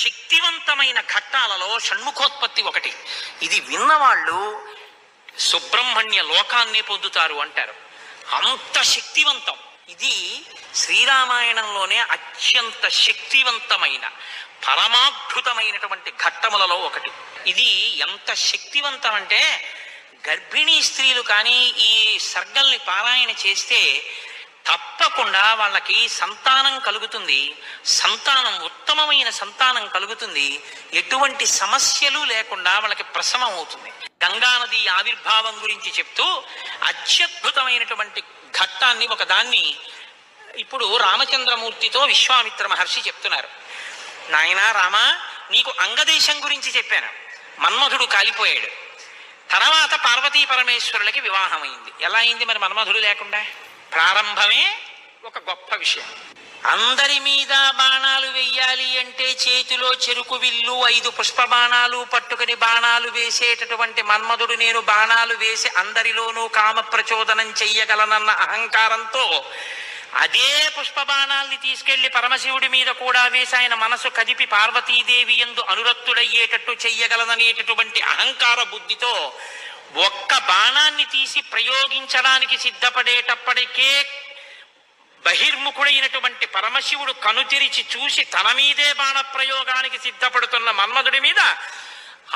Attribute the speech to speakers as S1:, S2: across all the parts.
S1: శక్తివంతమైన ఘట్టాలలో షణ్ముఖోత్పత్తి ఒకటి. ఇది విన్నవాళ్ళు సుబ్రహ్మణ్య లోకాన్నే పొందుతారు అంటారు. అంత శక్తివంతం. ఇది శ్రీరామాయణంలోనే అత్యంత శక్తివంతమైన పరమాద్భుతమైనటువంటి ఘట్టములలో ఒకటి. ఇది ఎంత శక్తివంతం అంటే గర్భిణీ స్త్రీలు కానీ ఈ సర్గల్ని పారాయణ చేస్తే తప్పకుండా వాళ్ళకి సంతానం కలుగుతుంది. సంతానం ఉత్తమమైన సంతానం కలుగుతుంది. ఎటువంటి సమస్యలు లేకుండా వాళ్ళకి ప్రసవం అవుతుంది. గంగానది ఆవిర్భావం గురించి చెప్తూ అత్యద్భుతమైనటువంటి ఘట్టాన్ని ఒకదాన్ని ఇప్పుడు రామచంద్రమూర్తితో విశ్వామిత్ర మహర్షి చెప్తున్నారు. నాయనా రామ, నీకు అంగదేశం గురించి చెప్పాను. మన్మధుడు కాలిపోయాడు. తర్వాత పార్వతీ పరమేశ్వరులకి వివాహమైంది. ఎలా అయింది మరి మన్మధుడు లేకుండా? ప్రారంభమే ఒక గొప్ప విషయం. అందరి మీద బాణాలు వెయ్యాలి అంటే చేతిలో చెరుకు విల్లు 5 పుష్ప బాణాలు పట్టుకుని బాణాలు వేసేటటువంటి మన్మధుడు నేను బాణాలు వేసి అందరిలోనూ కామ ప్రచోదనం చెయ్యగలనన్న అహంకారంతో అదే పుష్ప బాణాల్ని తీసుకెళ్లి పరమశివుడి మీద కూడా వేసి ఆయన మనసు కదిపి పార్వతీదేవి యందు అనురక్తుడయ్యేటట్టు చెయ్యగలననేటటువంటి అహంకార బుద్ధితో ఒక్క బాణాన్ని తీసి ప్రయోగించడానికి సిద్ధపడేటప్పటికే బహిర్ముఖుడైనటువంటి పరమశివుడు కనుతెరిచి చూసి తన మీదే బాణ ప్రయోగానికి సిద్ధపడుతున్న మన్మధుడి మీద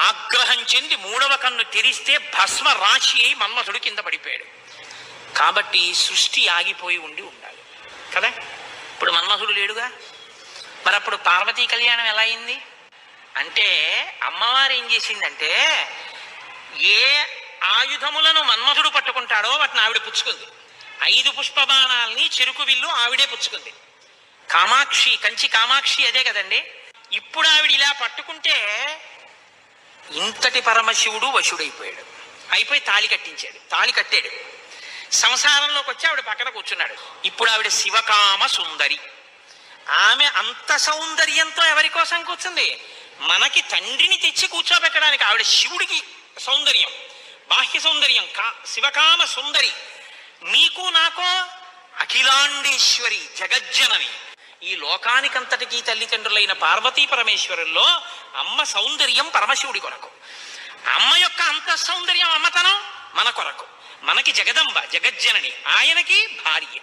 S1: ఆగ్రహం చెంది 3వ కన్ను తెరిస్తే భస్మ రాశి అయి మన్మధుడు కింద పడిపోయాడు. కాబట్టి సృష్టి ఆగిపోయి ఉండాలి కదా. ఇప్పుడు మన్మధుడు లేడుగా. మరి అప్పుడు పార్వతీ కళ్యాణం ఎలా అయింది అంటే అమ్మవారు ఏం చేసిందంటే ఏ ఆయుధములను మన్మధుడు పట్టుకుంటాడో వాటిని ఆవిడ పుచ్చుకుంది. 5 పుష్ప బాణాలని చెరుకు విల్లు ఆవిడే పుచ్చుకుంది. కామాక్షి, కంచి కామాక్షి అదే కదండి. ఇప్పుడు ఆవిడ ఇలా పట్టుకుంటే ఇంతటి పరమశివుడు వశుడైపోయాడు. అయిపోయి తాళి కట్టాడు. సంసారంలోకి వచ్చి ఆవిడ పక్కన కూర్చున్నాడు. ఇప్పుడు ఆవిడ శివకామ సుందరి. ఆమె అంత సౌందర్యంతో ఎవరి కోసం కూర్చుంది? మనకి తండ్రిని తెచ్చి కూర్చోబెట్టడానికి. ఆవిడ శివుడికి సౌందర్యం, బాహ్య సౌందర్యం, శివకామ సుందరి. నీకు నాకో అఖిలాండేశ్వరి, జగజ్జనని. ఈ లోకానికంతటికీ తల్లిదండ్రులైన పార్వతీ పరమేశ్వరుల్లో అమ్మ సౌందర్యం పరమశివుడి కొరకు, అమ్మ యొక్క అంత సౌందర్యం అమ్మతనం మన కొరకు. మనకి జగదంబ, జగజ్జనని, ఆయనకి భార్య.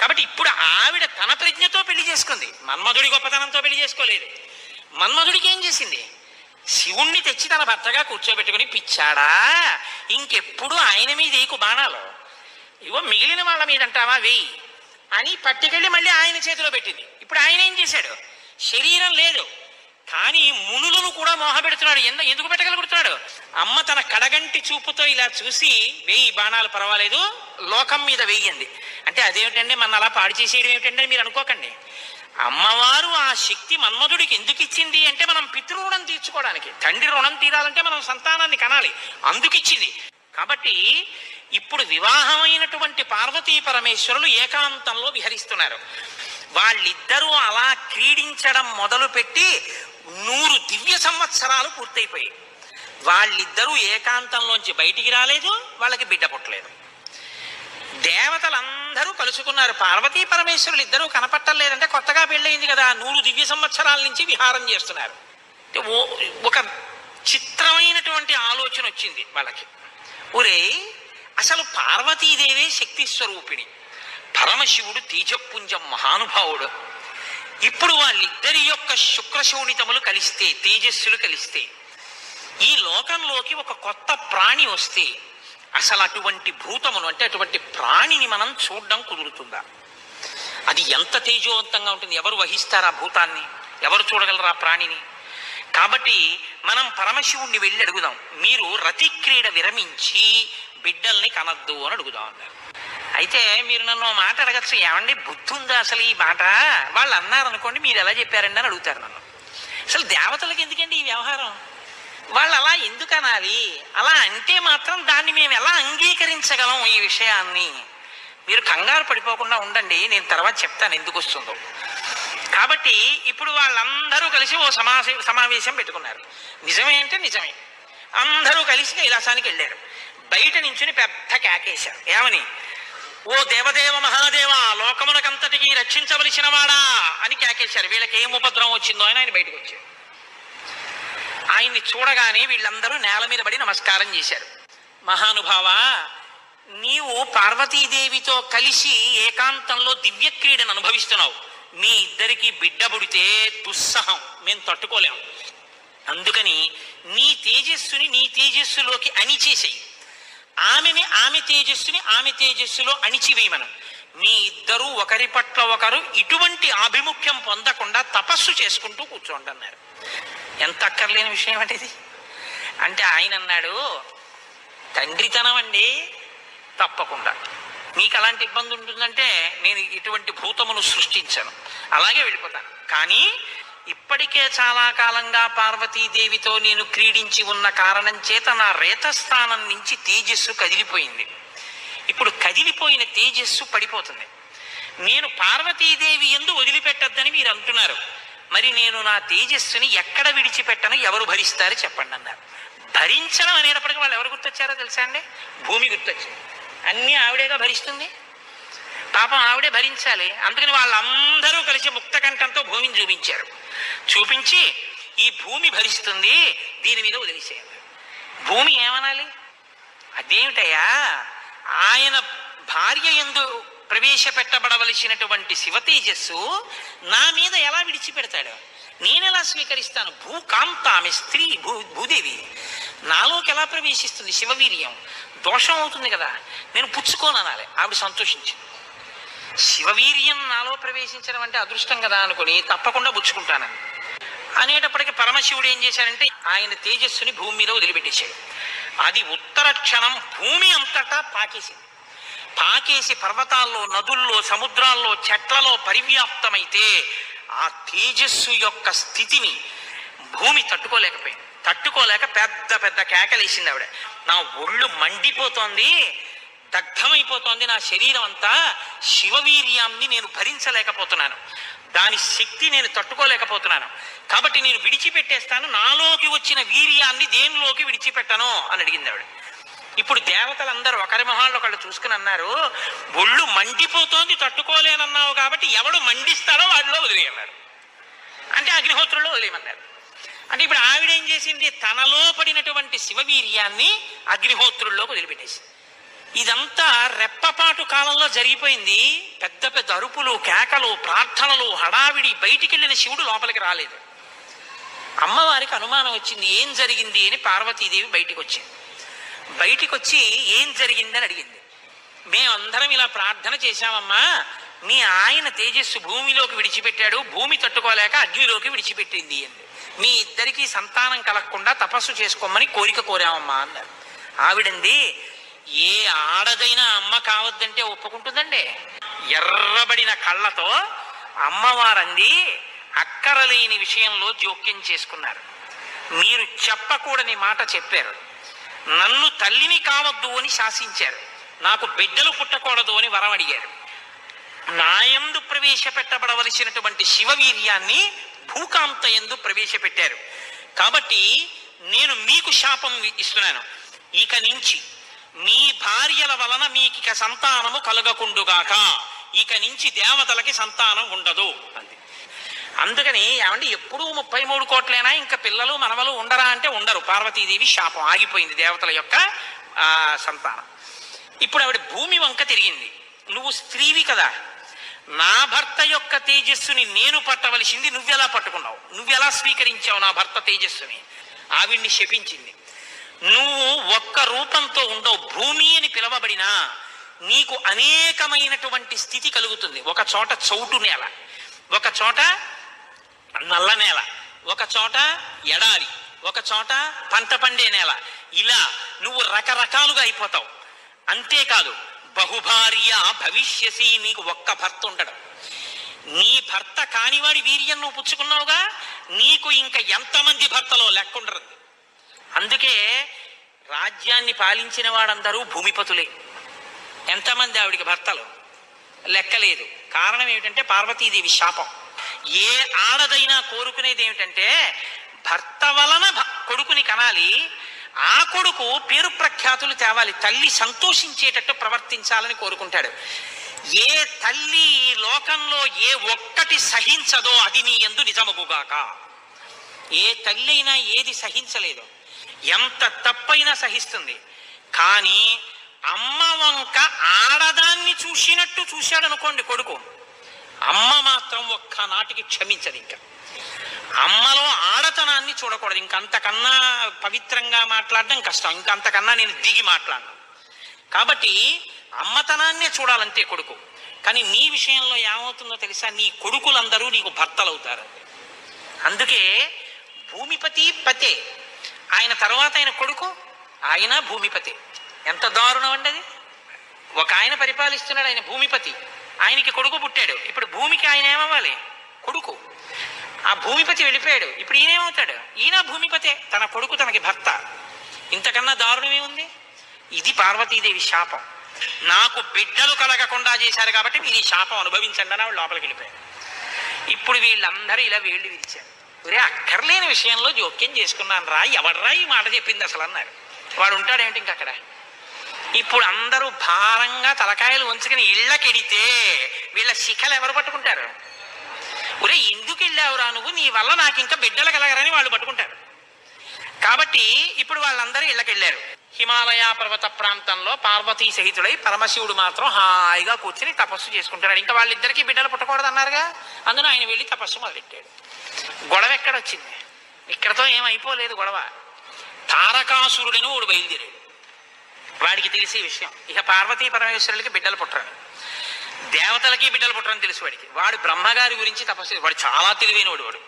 S1: కాబట్టి ఇప్పుడు ఆవిడ తన ప్రజ్ఞతో పెళ్లి చేసుకుంది. మన్మధుడి గొప్పతనంతో పెళ్లి చేసుకోలేదు. మన్మధుడికి ఏం చేసింది? శివుణ్ణి తెచ్చి తన భర్తగా కూర్చోబెట్టుకుని, పిచ్చాడా ఇంకెప్పుడు ఆయన మీద ఏకు బాణాలు, ఇవో మిగిలిన వాళ్ళ మీద అంటావా వెయ్యి అని పట్టుకెళ్ళి మళ్ళీ ఆయన చేతిలో పెట్టింది. ఇప్పుడు ఆయన ఏం చేశాడు? శరీరం లేదు కానీ మునులను కూడా మోహపెడుతున్నాడు. ఎందుకు పెట్టగలుగుతున్నాడు? అమ్మ తన కడగంటి చూపుతో ఇలా చూసి 1000 బాణాలు పర్వాలేదు, లోకం మీద వెయ్యండి అంటే అదేమిటండి మన అలా పాడు చేసేయడం ఏమిటండి మీరు అనుకోకండి. అమ్మవారు ఆ శక్తి మన్మధుడికి ఎందుకు ఇచ్చింది అంటే మనం పితృరుణం తీర్చుకోవడానికి. తండ్రి రుణం తీరాలంటే మనం సంతానాన్ని కనాలి, అందుకిచ్చింది. కాబట్టి ఇప్పుడు వివాహమైనటువంటి పార్వతీ పరమేశ్వరులు ఏకాంతంలో విహరిస్తున్నారు. వాళ్ళిద్దరూ అలా క్రీడించడం మొదలుపెట్టి 100 దివ్య సంవత్సరాలు పూర్తయిపోయాయి. వాళ్ళిద్దరూ ఏకాంతంలోంచి బయటికి రాలేదు, వాళ్ళకి బిడ్డ పుట్టలేదు. దేవతలందరూ కలుసుకున్నారు. పార్వతీ పరమేశ్వరులు ఇద్దరూ కనపట్టలేదంటే కొత్తగా పెళ్ళయింది కదా, 100 దివ్య సంవత్సరాల నుంచి విహారం చేస్తున్నారు. ఒక చిత్రమైనటువంటి ఆలోచన వచ్చింది వాళ్ళకి. ఒరే, అసలు పార్వతీదేవే శక్తి స్వరూపిణి, పరమశివుడు తేజపుంజం మహానుభావుడు. ఇప్పుడు వాళ్ళిద్దరి యొక్క శుక్రశోణితములు కలిస్తే, తేజస్సులు కలిస్తే ఈ లోకంలోకి ఒక కొత్త ప్రాణి వస్తే అసలు అటువంటి భూతమును అంటే అటువంటి ప్రాణిని మనం చూడడం కుదురుతుందా? అది ఎంత తేజోవంతంగా ఉంటుంది? ఎవరు వహిస్తారు ఆ భూతాన్ని? ఎవరు చూడగలరు ఆ ప్రాణిని? కాబట్టి మనం పరమశివుణ్ణి వెళ్ళి అడుగుదాం, మీరు రతిక్రీడ విరమించి బిడ్డల్ని కనద్దు అని అడుగుదాం అన్నారు. అయితే మీరు నన్ను మాట అడగచ్చు, ఏమండి బుద్ధి ఉందా అసలు ఈ మాట? వాళ్ళు అన్నారనుకోండి, మీరు ఎలా చెప్పారండి అని అడుగుతారు నన్ను. అసలు దేవతలకు ఎందుకండి ఈ వ్యవహారం? వాళ్ళు అలా ఎందుకు అనాలి? అలా అంటే మాత్రం దాన్ని మేము ఎలా అంగీకరించగలం ఈ విషయాన్ని? మీరు కంగారు పడిపోకుండా ఉండండి, నేను తర్వాత చెప్తాను ఎందుకు వస్తుందో. కాబట్టి ఇప్పుడు వాళ్ళందరూ కలిసి ఓ సమావేశం పెట్టుకున్నారు. నిజమే అంటే నిజమే. అందరూ కలిసి కైలాసానికి వెళ్ళారు. బయట నించుని పెద్ద కేకేశారు. ఏమని? ఓ దేవదేవ మహాదేవ, లోకమునకంతటికి రక్షించవలసిన వాడా అని కేకేశారు. వీళ్ళకి ఏం ఉపద్రవం వచ్చిందో అని ఆయన బయటకు వచ్చారు. ఆయన్ని చూడగానే వీళ్ళందరూ నేల మీద పడి నమస్కారం చేశారు. మహానుభావ, నీవు పార్వతీదేవితో కలిసి ఏకాంతంలో దివ్య క్రీడను అనుభవిస్తున్నావు. మీ ఇద్దరికి బిడ్డ పుడితే దుస్సహం, మేము తట్టుకోలేము. అందుకని నీ తేజస్సుని నీ తేజస్సులోకి అణిచేసేయి, ఆమె తేజస్సుని ఆమె తేజస్సులో అణిచివేయమను. మీ ఇద్దరూ ఒకరి పట్ల ఒకరు ఇటువంటి ఆభిముఖ్యం పొందకుండా తపస్సు చేసుకుంటూ కూర్చోండి అన్నారు. ఎంత అక్కర్లేని విషయం అంటే ఇది. అంటే ఆయన అన్నాడు, తండ్రితనం అండి, తప్పకుండా మీకు అలాంటి ఇబ్బంది ఉంటుందంటే నేను ఇటువంటి భూతమును సృష్టించను, అలాగే వెళ్ళిపోతాను. కానీ ఇప్పటికే చాలా కాలంగా పార్వతీదేవితో నేను క్రీడించి ఉన్న కారణం చేత నా రేతస్థానం నుంచి తేజస్సు కదిలిపోయింది. ఇప్పుడు కదిలిపోయిన తేజస్సు పడిపోతుంది. నేను పార్వతీదేవి యందు వదిలిపెట్టద్దని మీరు అంటున్నారు. మరి నేను నా తేజస్సుని ఎక్కడ విడిచిపెట్టను, ఎవరు భరిస్తారు చెప్పండి అన్నారు. భరించడం అనేటప్పటికీ వాళ్ళు ఎవరు గుర్తొచ్చారో తెలుసా అండి? భూమి గుర్తొచ్చింది. అన్నీ ఆవిడేగా భరిస్తుంది, పాపం ఆవిడే భరించాలి. అందుకని వాళ్ళందరూ కలిసి ముక్తకంఠంతో భూమిని చూపించారు. చూపించి ఈ భూమి భరిస్తుంది, దీని మీద వదిలేసేయాలి. భూమి ఏమనాలి? అదేమిటయ్యా, ఆయన భార్య యందు ప్రవేశపెట్టబడవలసినటువంటి శివ తేజస్సు నా మీద ఎలా విడిచిపెడతాడు? నేనెలా స్వీకరిస్తాను? భూకాంత, ఆమె స్త్రీ, భూదేవి, నాలోకి ఎలా ప్రవేశిస్తుంది శివవీర్యం? దోషం అవుతుంది కదా, నేను పుచ్చుకోననాలి. ఆవిడ సంతోషించింది. శివవీర్యం నాలో ప్రవేశించడం అంటే అదృష్టం కదా అనుకుని తప్పకుండా పుచ్చుకుంటానని అనేటప్పటికీ పరమశివుడు ఏం చేశాడంటే ఆయన తేజస్సుని భూమి మీద వదిలిపెట్టేశాడు. అది ఉత్తర క్షణం భూమి అంతటా పాకేసింది. పాకేసి పర్వతాల్లో, నదుల్లో, సముద్రాల్లో, చెట్లలో పరివ్యాప్తమైతే ఆ తేజస్సు యొక్క స్థితిని భూమి తట్టుకోలేకపోయింది. తట్టుకోలేక పెద్ద పెద్ద కేకలేసింది ఆవిడ. నా ఒళ్ళు మండిపోతోంది, దగ్ధమైపోతోంది నా శరీరం అంతా, శివవీర్యాన్ని నేను భరించలేకపోతున్నాను, దాని శక్తి నేను తట్టుకోలేకపోతున్నాను, కాబట్టి నేను విడిచిపెట్టేస్తాను, నాలోకి వచ్చిన వీర్యాన్ని దేనిలోకి విడిచిపెట్టను అని అడిగింది ఆవిడ. ఇప్పుడు దేవతలందరూ ఒకరి మొహాల్లో ఒకళ్ళు చూసుకుని అన్నారు, ఒళ్ళు మండిపోతోంది తట్టుకోలేనన్నావు కాబట్టి ఎవడు మండిస్తాడో వాడిలో వదిలేయన్నారు. అంటే అగ్నిహోత్రుల్లో వదిలేయమన్నారు. అంటే ఇప్పుడు ఆవిడ ఏం చేసింది? తనలో పడినటువంటి శివవీర్యాన్ని అగ్నిహోత్రుల్లోకి వదిలిపెట్టేసింది. ఇదంతా రెప్పపాటు కాలంలో జరిగిపోయింది. పెద్ద పెద్ద అరుపులు, కేకలు, ప్రార్థనలు, హడావిడి. బయటికి వెళ్ళిన శివుడు లోపలికి రాలేదు. అమ్మవారికి అనుమానం వచ్చింది, ఏం జరిగింది అని. పార్వతీదేవి బయటికి వచ్చింది. బయటికి వచ్చి ఏం జరిగిందని అడిగింది. మేమందరం ఇలా ప్రార్థన చేశామమ్మా, మీ ఆయన తేజస్సు భూమిలోకి విడిచిపెట్టాడు, భూమి తట్టుకోలేక అగ్నిలోకి విడిచిపెట్టింది అంది. మీ ఇద్దరికీ సంతానం కలగకుండా తపస్సు చేసుకోమని కోరిక కోరామమ్మా అన్నారు. ఆవిడంది, ఏ ఆడదైనా అమ్మ కావద్దంటే ఒప్పుకుంటుందండి? ఎర్రబడిన కళ్ళతో అమ్మవారంది, అక్కరలేని విషయంలో జోక్యం చేసుకున్నారు. మీరు చెప్పకూడని మాట చెప్పారు. నన్ను తల్లిని కావద్దు అని శాసించారు. నాకు బిడ్డలు పుట్టకూడదు అని వరం అడిగారు. నాయందు ప్రవేశపెట్టబడవలసినటువంటి శివవీర్యాన్ని భూకాంత యందు ప్రవేశపెట్టారు. కాబట్టి నేను మీకు శాపం ఇస్తున్నాను, ఇక నుంచి మీ భార్యల వలన మీకు సంతానము కలగకుండుగాక, ఇక నుంచి దేవతలకి సంతానం ఉండదు అంది. అందుకని ఏమంటే ఎప్పుడూ 33 కోట్లైనా ఇంకా పిల్లలు మనవలు ఉండరా అంటే ఉండరు. పార్వతీదేవి శాపం ఆగిపోయింది, దేవతల యొక్క సంతానం. ఇప్పుడు ఆవిడ భూమి వంక తిరిగింది. నువ్వు స్త్రీవి కదా, నా భర్త యొక్క తేజస్సుని నేను పట్టవలసింది నువ్వెలా పట్టుకున్నావు, నువ్వెలా స్వీకరించావు నా భర్త తేజస్సుని? ఆవిడ్ని శపించింది. నువ్వు ఒక్క రూపంతో ఉండవు, భూమి అని పిలవబడినా నీకు అనేకమైనటువంటి స్థితి కలుగుతుంది. ఒక చోట చౌటు నేల, ఒక చోట నల్ల నేల, ఒక చోట ఎడారి, ఒక చోట పంట పండే నేల. ఇలా నువ్వు రకరకాలుగా అయిపోతావు. అంతేకాదు బహుభార్య భవిష్యసి, నీకు ఒక్క భర్త ఉండడం. నీ భర్త కానివాడి వీర్యం నువ్వు పుచ్చుకున్నావుగా, నీకు ఇంకా ఎంతమంది భర్తలో లెక్కుండరు. అందుకే రాజ్యాన్ని పాలించిన వాడందరూ భూమిపతులే. ఎంతమంది ఆవిడికి భర్తలు లెక్కలేదు. కారణం ఏమిటంటే పార్వతీదేవి శాపం. ఏ ఆడదైనా కోరుకునేది ఏమిటంటే భర్త వలన కొడుకుని కనాలి, ఆ కొడుకు పేరు ప్రఖ్యాతులు తేవాలి, తల్లి సంతోషించేటట్టు ప్రవర్తించాలని కోరుకుంటాడు. ఏ తల్లి ఈ లోకంలో ఏ ఒక్కటి సహించదో అది నీ యందు నిజమగుగాక. ఏ తల్లి అయినా ఏది సహించలేదు, ఎంత తప్పైనా సహిస్తుంది. కానీ అమ్మ వంక ఆడదాన్ని చూసినట్టు చూశాడు అనుకోండి కొడుకు, అమ్మ మాత్రం ఒక్కనాటికి క్షమించదు. ఇంకా అమ్మలో ఆడతనాన్ని చూడకూడదు. ఇంకంతకన్నా పవిత్రంగా మాట్లాడడం కష్టం, ఇంకంతకన్నా నేను దిగి మాట్లాడను. కాబట్టి అమ్మతనాన్నే చూడాలంతే కొడుకు. కానీ నీ విషయంలో ఏమవుతుందో తెలుసా, నీ కొడుకులందరూ నీకు భర్తలు అవుతారు. అందుకే భూమిపతి పతే, ఆయన తర్వాత ఆయన కొడుకు, ఆయన భూమిపతి. ఎంత దారుణం అండి అది. ఒక ఆయన పరిపాలిస్తున్నాడు, ఆయన భూమిపతి, ఆయనకి కొడుకు పుట్టాడు. ఇప్పుడు భూమికి ఆయన ఏమవ్వాలి? కొడుకు. ఆ భూమిపతి వెళ్ళిపోయాడు, ఇప్పుడు ఈయనేమవుతాడు? ఈయన భూమిపతే, తన కొడుకు తనకి భర్త. ఇంతకన్నా దారుణమే ఉంది? ఇది పార్వతీదేవి శాపం. నాకు బిడ్డలు కలగకుండా చేశారు కాబట్టి మీరు ఈ శాపం అనుభవించండి అని వాళ్ళు లోపలికి వెళ్ళిపోయారు. ఇప్పుడు వీళ్ళందరూ ఇలా వేళ్ళు విరిచారు. ఒరే అక్కర్లేని విషయంలో జోక్యం చేసుకున్నాను రా, ఎవర్రా ఈ మాట చెప్పింది అసలు అన్నారు. వాడు ఉంటాడేమిటి ఇంక అక్కడ. ఇప్పుడు అందరూ భారంగా తలకాయలు వంచుకుని ఇళ్ళకెడితే వీళ్ళ శిఖలు ఎవరు పట్టుకుంటారు? ఒరే ఎందుకు వెళ్ళావురా నువ్వు, నీ వల్ల నాకు ఇంకా బిడ్డలు కలగరని వాళ్ళు పట్టుకుంటారు. కాబట్టి ఇప్పుడు వాళ్ళందరూ ఇళ్ళకెళ్ళారు. హిమాలయ పర్వత ప్రాంతంలో పార్వతీ సహితుడై పరమశివుడు మాత్రం హాయిగా కూర్చుని తపస్సు చేసుకుంటున్నాడు. ఇంకా వాళ్ళిద్దరికీ బిడ్డలు పుట్టకూడదు అన్నారుగా, అందులో ఆయన వెళ్ళి తపస్సు మొదలెట్టాడు. గొడవ ఎక్కడొచ్చింది? ఇక్కడతో ఏమైపోలేదు గొడవ. తారకాసురుడిని వాడు బయలుదేరాడు. వాడికి తెలిసే విషయం, ఇక పార్వతీ పరమేశ్వరులకి బిడ్డలు పుట్టరని, దేవతలకి బిడ్డలు పుట్టరని తెలుసు వాడికి. వాడు బ్రహ్మగారి గురించి తపస్సు, వాడు చాలా తెలివైనవాడు. వాడు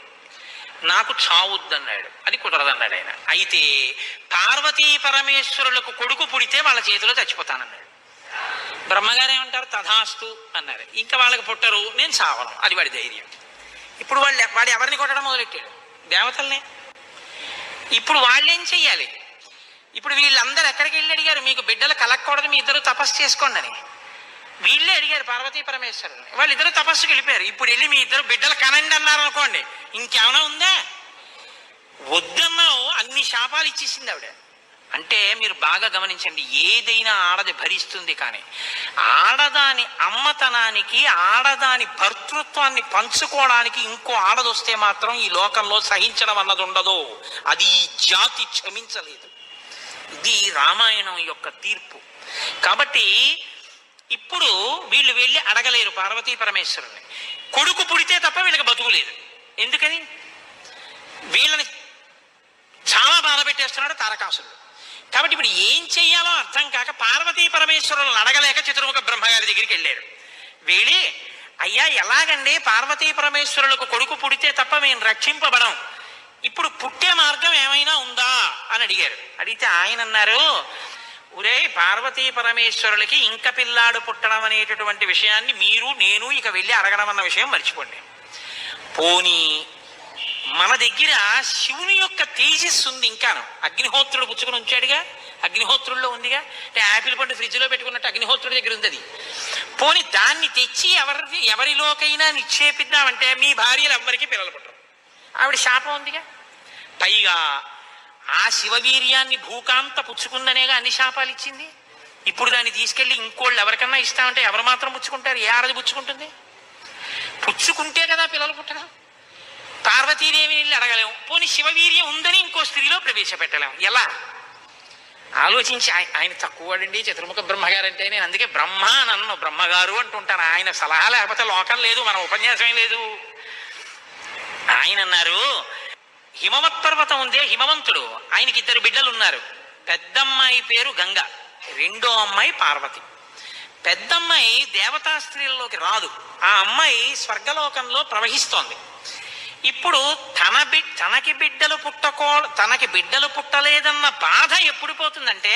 S1: నాకు చావుద్దన్నాడు, అది కుదరదన్నాడు ఆయన. అయితే పార్వతీ పరమేశ్వరులకు కొడుకు పుడితే వాళ్ళ చేతిలో చచ్చిపోతానన్నాడు. బ్రహ్మగారు ఏమంటారు? తథాస్తు అన్నారు. ఇంకా వాళ్ళకి పుట్టరు, నేను చావను, అది వాడి ధైర్యం. ఇప్పుడు వాడు ఎవరిని కొట్టడం మొదలెట్టాడు? దేవతల్ని. ఇప్పుడు వాళ్ళేం చెయ్యాలి? ఇప్పుడు వీళ్ళందరూ ఎక్కడికి వెళ్ళి అడిగారు, మీకు బిడ్డలు కలగకూడదు, మీ ఇద్దరు తపస్సు చేసుకోండి అని. వీళ్ళే అడిగారు పార్వతీ పరమేశ్వరుని. వాళ్ళిద్దరూ తపస్సుకి వెళ్ళిపోయారు. ఇప్పుడు వెళ్ళి మీ ఇద్దరు బిడ్డలు కనండి అన్నారు అనుకోండి, ఇంకేమైనా ఉందా? వద్దన్నావు, అన్ని శాపాలు ఇచ్చేసింది ఆవిడ. అంటే మీరు బాగా గమనించండి, ఏదైనా ఆడది భరిస్తుంది, కానీ ఆడదాని అమ్మతనానికి, ఆడదాని భర్తృత్వాన్ని పంచుకోవడానికి ఇంకో ఆడదొస్తే మాత్రం ఈ లోకంలో సహించడం అన్నది ఉండదు. అది ఈ జాతి క్షమించలేదు. ఇది రామాయణం యొక్క తీర్పు. కాబట్టి ఇప్పుడు వీళ్ళు వెళ్ళి అడగలేరు పార్వతీ పరమేశ్వరుని. కొడుకు పుడితే తప్ప వీళ్ళకి బతుకులేదు. ఎందుకని? వీళ్ళని చాలా బాధ పెట్టేస్తున్నాడు తారకాసురుడు. కాబట్టి ఇప్పుడు ఏం చెయ్యాలో అర్థం కాక పార్వతీ పరమేశ్వరులను అడగలేక చతుర్ముఖ బ్రహ్మగారి దగ్గరికి వెళ్ళారు. వెళ్ళి, అయ్యా ఎలాగండి పార్వతీ పరమేశ్వరులకు కొడుకు పుడితే తప్ప మేము రక్షింపబడం, ఇప్పుడు పుట్టే మార్గం ఏమైనా ఉందా అని అడిగారు. అడిగితే ఆయన అన్నారు, ఒరే పార్వతీ పరమేశ్వరులకి ఇంక పిల్లాడు పుట్టడం అనేటటువంటి విషయాన్ని మీరు నేను ఇక వెళ్ళి అడగడం అన్న విషయం మర్చిపోండి. పోనీ మన దగ్గర శివుని యొక్క తేజస్సు ఉంది, ఇంకాను అగ్నిహోత్రుడు పుచ్చుకుని ఉంచాడుగా, అగ్నిహోత్రుల్లో ఉందిగా, అంటే యాపిల్ పండు ఫ్రిడ్జ్లో పెట్టుకున్నట్టు అగ్నిహోత్రుడి దగ్గర ఉంది అది. పోనీ దాన్ని తెచ్చి ఎవరిలోకైనా నిక్షేపిద్దామంటే మీ భార్యలు ఎవ్వరికీ పిల్లలు పుట్టరు, ఆవిడ శాపం ఉందిగా. పైగా ఆ శివవీర్యాన్ని భూకాంత పుచ్చుకుందనేగా అన్ని శాపాలు ఇచ్చింది. ఇప్పుడు దాన్ని తీసుకెళ్ళి ఇంకోళ్ళు ఎవరికన్నా ఇస్తామంటే ఎవరు మాత్రం పుచ్చుకుంటారు? ఏ ఆడది పుచ్చుకుంటుంది? పుచ్చుకుంటే కదా పిల్లలు పుట్టడం. పార్వతీదేవిని వెళ్ళి అడగలేము, పోనీ శివవీర్యం ఉందని ఇంకో స్త్రీలో ప్రవేశపెట్టలేము. ఎలా ఆలోచించి, ఆయన తక్కువడండి చతుర్ముఖ బ్రహ్మగారు అంటే, నేను అందుకే బ్రహ్మ నన్ను బ్రహ్మగారు అంటుంటాను. ఆయన సలహా లేకపోతే లోకం లేదు, మన ఉపన్యాసమే లేదు. ఆయన అన్నారు, హిమవత్ పర్వతం ఉందే హిమవంతుడు, ఆయనకి 2 బిడ్డలు ఉన్నారు. పెద్దమ్మాయి పేరు గంగ, రెండో అమ్మాయి పార్వతి. పెద్దమ్మాయి దేవతా స్త్రీలలోకి రాదు, ఆ అమ్మాయి స్వర్గలోకంలో ప్రవహిస్తోంది. ఇప్పుడు తనకి బిడ్డలు పుట్టలేదన్న బాధ ఎప్పుడు పోతుందంటే,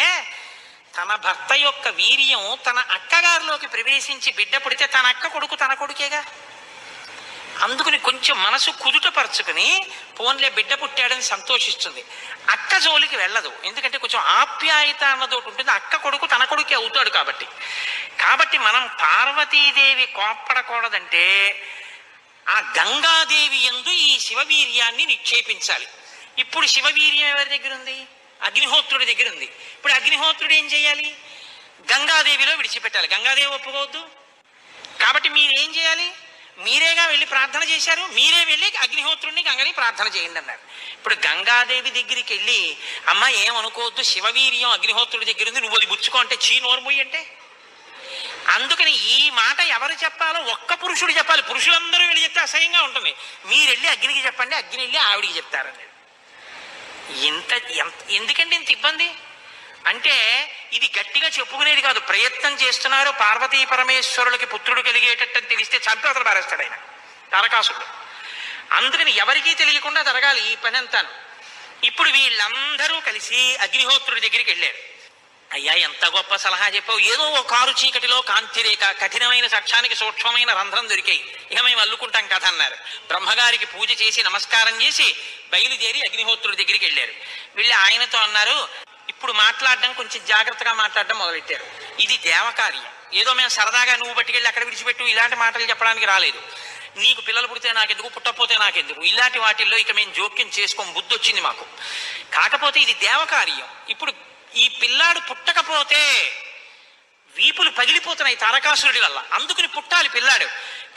S1: తన భర్త యొక్క వీర్యం తన అక్కగారిలోకి ప్రవేశించి బిడ్డ పుడితే తన అక్క కొడుకు తన కొడుకేగా. అందుకని కొంచెం మనసు కుదుటపరుచుకుని పోన్లే బిడ్డ పుట్టాడని సంతోషిస్తుంది. అక్క జోలికి వెళ్ళదు, ఎందుకంటే కొంచెం ఆప్యాయత అన్నదోటి ఉంటుంది. అక్క కొడుకు తన కొడుకే అవుతాడు కాబట్టి మనం పార్వతీదేవి కోప్పడకూడదంటే ఆ గంగాదేవి యందు ఈ శివవీర్యాన్ని నిక్షేపించాలి. ఇప్పుడు శివవీర్యం ఎవరి దగ్గర ఉంది? అగ్నిహోత్రుడి దగ్గర ఉంది. ఇప్పుడు అగ్నిహోత్రుడు ఏం చేయాలి? గంగాదేవిలో విడిచిపెట్టాలి. గంగాదేవి ఒప్పుకోవద్దు. కాబట్టి మీరేం చేయాలి? మీరేగా వెళ్ళి ప్రార్థన చేశారు, మీరే వెళ్ళి అగ్నిహోత్రుడిని గంగని ప్రార్థన చేయండి అన్నారు. ఇప్పుడు గంగాదేవి దగ్గరికి వెళ్ళి అమ్మ ఏమనుకోవద్దు, శివవీర్యం అగ్నిహోత్రుడి దగ్గర ఉంది, నువ్వు అది బుచ్చుకో అంటే చీ నోర్మొయ్యి అంటే. అందుకని ఈ మాట ఎవరు చెప్పాలో ఒక్క పురుషుడు చెప్పాలి. పురుషులందరూ వెళ్ళి చెప్తే అసహ్యంగా ఉంటుంది. మీరు వెళ్ళి అగ్నికి చెప్పండి, అగ్ని వెళ్ళి ఆవిడికి చెప్తారన్నాడు. ఎందుకంటే ఇంత ఇబ్బంది అంటే ఇది గట్టిగా చెప్పుకునేది కాదు. ప్రయత్నం చేస్తున్నారు, పార్వతీ పరమేశ్వరులకి పుత్రుడు కలిగేటట్టు తెలిస్తే చంపి అతను పారేస్తాడు ఆయన తారకాసుడు. అందుకని ఎవరికీ తెలియకుండా జరగాలి ఈ పని అంతాను. ఇప్పుడు వీళ్ళందరూ కలిసి అగ్నిహోత్రుడి దగ్గరికి వెళ్ళారు. అయ్యా ఎంత గొప్ప సలహా చెప్పావు, ఏదో ఓ కారు చీకటిలో కాంతిరేఖ, కఠినమైన సాక్ష్యానికి సూక్ష్మమైన రంధ్రం దొరికాయి, ఇక మేము అల్లుకుంటాం కథ అన్నారు. బ్రహ్మగారికి పూజ చేసి నమస్కారం చేసి బయలుదేరి అగ్నిహోత్రుడి దగ్గరికి వెళ్ళారు. వెళ్ళి ఆయనతో అన్నారు, ఇప్పుడు మాట్లాడడం కొంచెం జాగ్రత్తగా మాట్లాడడం మొదలెట్టారు. ఇది దేవకార్యం, ఏదో మేము సరదాగా నువ్వు పట్టుకెళ్ళి అక్కడ విడిచిపెట్టు ఇలాంటి మాటలు చెప్పడానికి రాలేదు. నీకు పిల్లలు పుడితే నాకెందుకు, పుట్టకపోతే నాకెందుకు, ఇలాంటి వాటిల్లో ఇక మేము జోక్యం చేసుకోం, బుద్ధి వచ్చింది మాకు. కాకపోతే ఇది దేవకార్యం. ఇప్పుడు ఈ పిల్లాడు పుట్టకపోతే వీపులు పగిలిపోతున్నాయి తారకాసురుడి వల్ల, అందుకుని పుట్టాలి పిల్లాడు.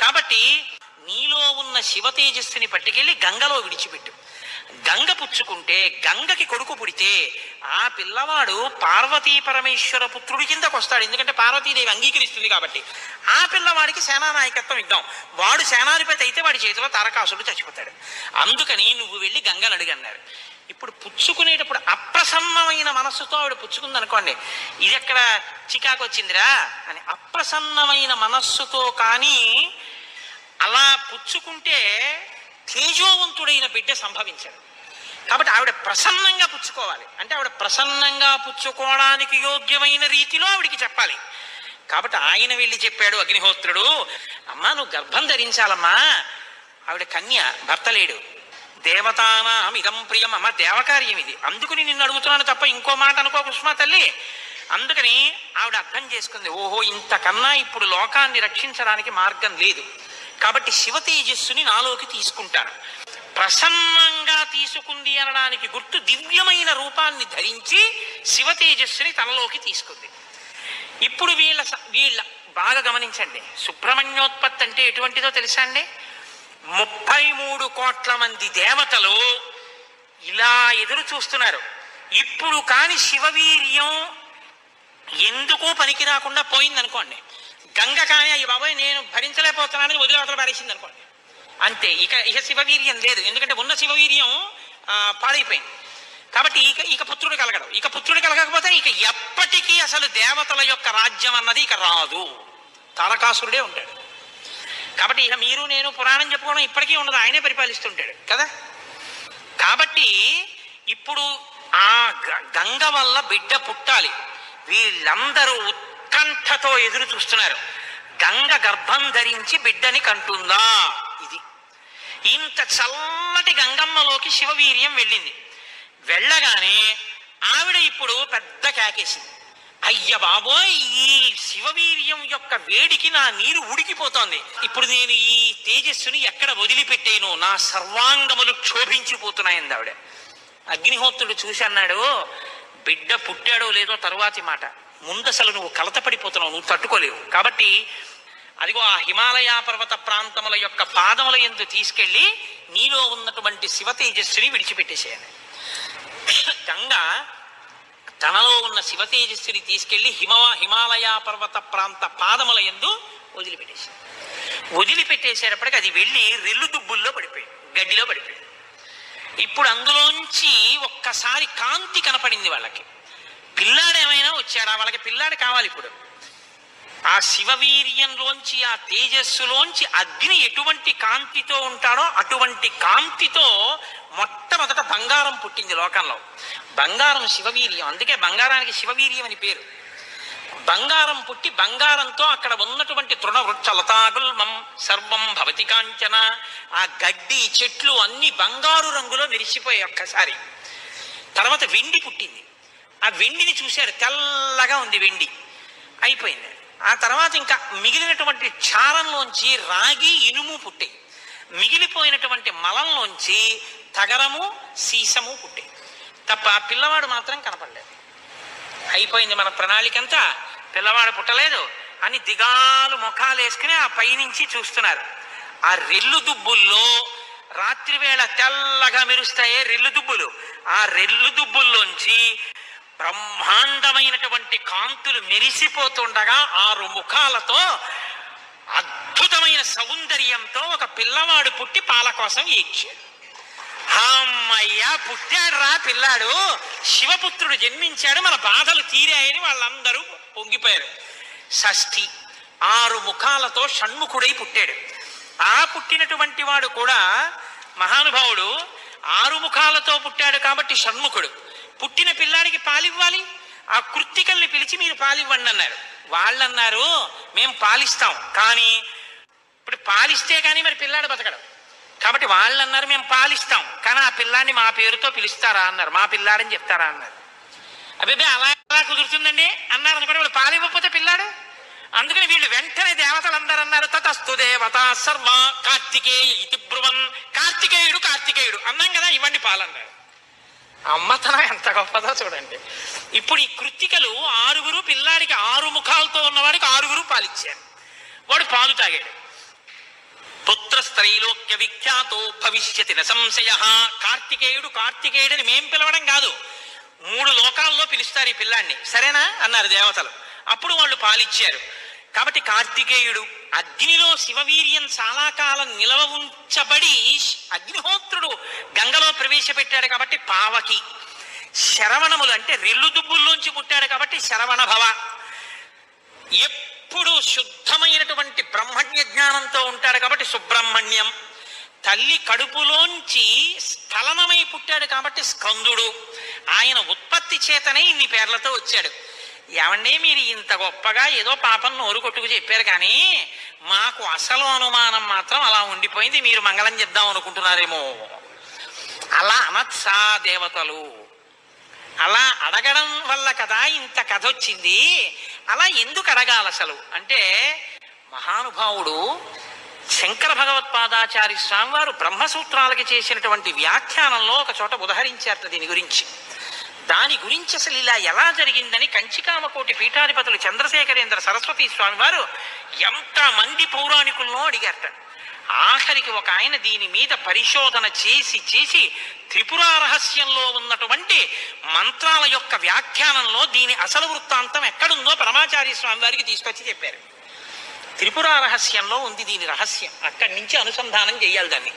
S1: కాబట్టి నీలో ఉన్న శివ తేజస్సుని పట్టుకెళ్ళి గంగలో విడిచిపెట్టు. గంగ పుచ్చుకుంటే గంగకి కొడుకు పుడితే ఆ పిల్లవాడు పార్వతీ పరమేశ్వర పుత్రుడి కిందకు వస్తాడు. ఎందుకంటే పార్వతీదేవి అంగీకరిస్తుంది కాబట్టి. ఆ పిల్లవాడికి సేనానాయకత్వం ఇద్దాం, వాడు సేనాధిపతి అయితే వాడి చేతిలో తారకాసురుడు చచ్చిపోతాడు. అందుకని నువ్వు వెళ్ళి గంగను అడిగన్నారు. ఇప్పుడు పుచ్చుకునేటప్పుడు అప్రసన్నమైన మనస్సుతో ఆవిడ పుచ్చుకుంది అనుకోండి, ఇది ఎక్కడ చికాకు వచ్చిందిరా అని. అప్రసన్నమైన మనస్సుతో కానీ అలా పుచ్చుకుంటే తేజోవంతుడైన బిడ్డ సంభవించాడు. కాబట్టి ఆవిడ ప్రసన్నంగా పుచ్చుకోవాలి. అంటే ఆవిడ ప్రసన్నంగా పుచ్చుకోవడానికి యోగ్యమైన రీతిలో ఆవిడికి చెప్పాలి. కాబట్టి ఆయన వెళ్ళి చెప్పాడు అగ్నిహోత్రుడు, అమ్మా నువ్వు గర్భం ధరించాలమ్మా, ఆవిడ కన్య, భర్త లేడు. దేవతానాం ఇదం ప్రియం, అమ్మ దేవకార్యం ఇది, అందుకుని నిన్ను అడుగుతున్నాను తప్ప ఇంకో మాట అనుకో కుష్మా తల్లి. అందుకని ఆవిడ అర్థం చేసుకుంది, ఓహో ఇంతకన్నా ఇప్పుడు లోకాన్ని రక్షించడానికి మార్గం లేదు, కాబట్టి శివ తేజస్సుని నాలోకి తీసుకుంటాను. ప్రసన్నంగా తీసుకుంది అనడానికి గుర్తు దివ్యమైన రూపాన్ని ధరించి శివ తేజస్సుని తనలోకి తీసుకుంది. ఇప్పుడు వీళ్ళ బాగా గమనించండి, సుబ్రహ్మణ్యోత్పత్తి అంటే ఎటువంటిదో తెలుసా అండి? 33 కోట్ల మంది దేవతలు ఇలా ఎదురు చూస్తున్నారు. ఇప్పుడు కాని శివవీర్యం ఎందుకో పనికి రాకుండా పోయిందనుకోండి, గంగ కానీ అయ్యి బాబాయ్ నేను భరించలేకపోతున్నానని వదిలేవతల పారేసింది అనుకోండి, అంతే. ఇక శివవీర్యం లేదు, ఎందుకంటే ఉన్న శివవీర్యం పాడైపోయింది. కాబట్టి ఇక పుత్రుడు కలగడు. ఇక పుత్రుడు కలగకపోతే ఇక ఎప్పటికీ అసలు దేవతల యొక్క రాజ్యం అన్నది ఇక రాదు, తారకాసురుడే ఉంటాడు. కాబట్టి ఇక మీరు నేను పురాణం చెప్పుకోవడం ఇప్పటికీ ఉండదు, ఆయనే పరిపాలిస్తుంటాడు కదా. కాబట్టి ఇప్పుడు ఆ గంగ వల్ల బిడ్డ పుట్టాలి. వీళ్ళందరూ ఉత్కంఠతో ఎదురు చూస్తున్నారు. గంగ గర్భం ధరించి బిడ్డని కంటుందా? ఇది ఇంత చల్లటి గంగమ్మలోకి శివవీర్యం వెళ్ళింది. వెళ్ళగానే ఆవిడ ఇప్పుడు పెద్ద కేకేసింది, అయ్య బాబోయ్ ఈ శివవీర్యం యొక్క వేడికి నా నీరు ఉడికిపోతోంది, ఇప్పుడు నేను ఈ తేజస్సుని ఎక్కడ వదిలిపెట్టేను, నా సర్వాంగములు క్షోభించిపోతున్నాయంది ఆవిడ. అగ్నిహోత్రుడు చూసి అన్నాడు, బిడ్డ పుట్టాడో లేదో తరువాతి మాట, ముందు అసలు నువ్వు కలత పడిపోతున్నావు, నువ్వు తట్టుకోలేవు. కాబట్టి అదిగో ఆ హిమాలయ పర్వత ప్రాంతముల యొక్క పాదముల యందు తీసుకెళ్లి నీలో ఉన్నటువంటి శివ తేజస్సుని విడిచిపెట్టేసేయాలి. గంగ తనలో ఉన్న శివ తేజస్సుని తీసుకెళ్లి హిమాలయ పర్వత ప్రాంత పాదముల యందు వదిలిపెట్టేసి వదిలిపెట్టేసేటప్పటికి అది వెళ్ళి రెల్లు దుబ్బుల్లో పడిపోయింది, గడ్డిలో పడిపోయింది. ఇప్పుడు అందులోంచి ఒక్కసారి కాంతి కనపడింది వాళ్ళకి. పిల్లాడు ఏమైనా వచ్చాడా? వాళ్ళకి పిల్లాడు కావాలి. ఇప్పుడు ఆ శివవీర్యంలోంచి ఆ తేజస్సులోంచి అగ్ని ఎటువంటి కాంతితో ఉంటాడో అటువంటి కాంతితో మొట్టమొదట బంగారం పుట్టింది లోకంలో. బంగారం శివవీర్యం, అందుకే బంగారానికి శివవీర్యం అని పేరు. బంగారం పుట్టి బంగారంతో అక్కడ ఉన్నటువంటి తృణవృక్ష లతాగుల్మం సర్వం భవతి కాంచన, ఆ గడ్డి చెట్లు అన్ని బంగారు రంగులో మెరిసిపోయాయి ఒక్కసారి. తర్వాత వెండి పుట్టింది. ఆ వెండిని చూశారు, తెల్లగా ఉంది వెండి. అయిపోయింది. ఆ తర్వాత ఇంకా మిగిలినటువంటి చారంలోంచి రాగి ఇనుము పుట్టాయి. మిగిలిపోయినటువంటి మలంలోంచి తగరము సీసము పుట్టాయి. తప్ప పిల్లవాడు మాత్రం కనపడలేదు. అయిపోయింది మన ప్రణాళిక అంతా, పిల్లవాడు పుట్టలేదు అని దిగాలు ముఖాలు వేసుకుని ఆ పైనుంచి చూస్తున్నారు. ఆ రెల్లు దుబ్బుల్లో రాత్రి వేళ తెల్లగా మెరుస్తాయే రెల్లు దుబ్బులు, ఆ రెల్లు దుబ్బుల్లోంచి బ్రహ్మాండమైనటువంటి కాంతులు మెరిసిపోతుండగా 6 ముఖాలతో అద్భుతమైన సౌందర్యంతో ఒక పిల్లవాడు పుట్టి పాల కోసం ఏడ్చాడు. అమ్మయ్యా, పుట్టాడు రా పిల్లాడు, శివపుత్రుడు జన్మించాడు, మన బాధలు తీరాయని వాళ్ళందరూ పొంగిపోయారు. షష్ఠి 6 ముఖాలతో షణ్ముఖుడై పుట్టాడు. ఆ పుట్టినటువంటి వాడు కూడా మహానుభావుడు 6 ముఖాలతో పుట్టాడు కాబట్టి షణ్ముఖుడు. పుట్టిన పిల్లాడికి పాలివ్వాలి, ఆ కృత్తికల్ని పిలిచి మీరు పాలివ్వండి అన్నారు. వాళ్ళన్నారు మేము పాలిస్తాం, కానీ ఇప్పుడు పాలిస్తే కానీ మరి పిల్లాడు బతకడం కాబట్టి వాళ్ళన్నారు మేము పాలిస్తాం, కానీ ఆ పిల్లాడిని మా పేరుతో పిలుస్తారా అన్నారు. మా పిల్లాడని చెప్తారా అన్నారు. అబ్బే అలా ఎలా కుదురుతుందండి అన్నారు అనుకోండి. వాళ్ళు పాలివ్వకపోతే పిల్లాడు. అందుకని వీళ్ళు వెంటనే దేవతలందరూ అన్నారు తతస్తు దేవత సర్వ కార్తికేయ ఇతి బ్రువన్, కార్తికేయుడు కార్తికేయుడు అన్నాం కదా, ఇవ్వండి పాలన్నారు. అమ్మతనం ఎంత గొప్పదో చూడండి. ఇప్పుడు ఈ కృత్తికలు 6 పిల్లాడికి 6 ముఖాలతో ఉన్నవాడికి 6 పాలిచ్చారు. వాడు పాలు తాగాడు. పుత్రస్త్రైలోక్య విఖ్యాతో భవిష్యతి న సంశయ. కార్తికేయుడు కార్తికేయుడని మేం పిలవడం కాదు, 3 లోకాల్లో పిలుస్తారు ఈ పిల్లాడిని, సరేనా అన్నారు దేవతలు. అప్పుడు వాళ్ళు పాలిచ్చారు. కాబట్టి కార్తికేయుడు. అగ్నిలో శివవీర్యం చాలా కాలం నిలవ ఉంచబడి అగ్నిహోత్రుడు గంగలో ప్రవేశపెట్టాడు కాబట్టి పావకి. శరవణములు అంటే రెల్లు దుబ్బుల్లోంచి పుట్టాడు కాబట్టి శరవణ భవ. ఎప్పుడు శుద్ధమైనటువంటి బ్రహ్మజ్ఞ జ్ఞానంతో ఉంటాడు కాబట్టి సుబ్రహ్మణ్యం. తల్లి కడుపులోంచి స్ఖలనమై పుట్టాడు కాబట్టి స్కందుడు. ఆయన ఉత్పత్తి చేతనే ఇన్ని పేర్లతో వచ్చాడు. ఏమండి మీరు ఇంత గొప్పగా ఏదో పాపం నోరు కొట్టుకు చెప్పారు, కానీ మాకు అసలు అనుమానం మాత్రం అలా ఉండిపోయింది, మీరు మంగళం చేద్దాం అనుకుంటున్నారేమో. అలా అనత్సా దేవతలు, అలా అడగడం వల్ల కదా ఇంత కథ వచ్చింది. అలా ఎందుకు అడగాలి అసలు అంటే, మహానుభావుడు శంకర భగవత్పాదాచార్య స్వామి వారు బ్రహ్మసూత్రాలకి చేసినటువంటి వ్యాఖ్యానంలో ఒక చోట ఉదహరించారట దీని గురించి. దాని గురించి అసలు ఇలా ఎలా జరిగిందని కంచికామకోటి పీఠాధిపతులు చంద్రశేఖరేంద్ర సరస్వతి స్వామి వారు ఎంతమంది పౌరాణికులను అడిగారట. ఆఖరికి ఒక ఆయన దీని మీద పరిశోధన చేసి త్రిపురా రహస్యంలో ఉన్నటువంటి మంత్రాల యొక్క వ్యాఖ్యానంలో దీని అసలు వృత్తాంతం ఎక్కడుందో పరమాచార్య స్వామి వారికి తీసుకొచ్చి చెప్పారు. త్రిపురా రహస్యంలో ఉంది దీని రహస్యం, అక్కడి నుంచి అనుసంధానం చేయాలి దాన్ని.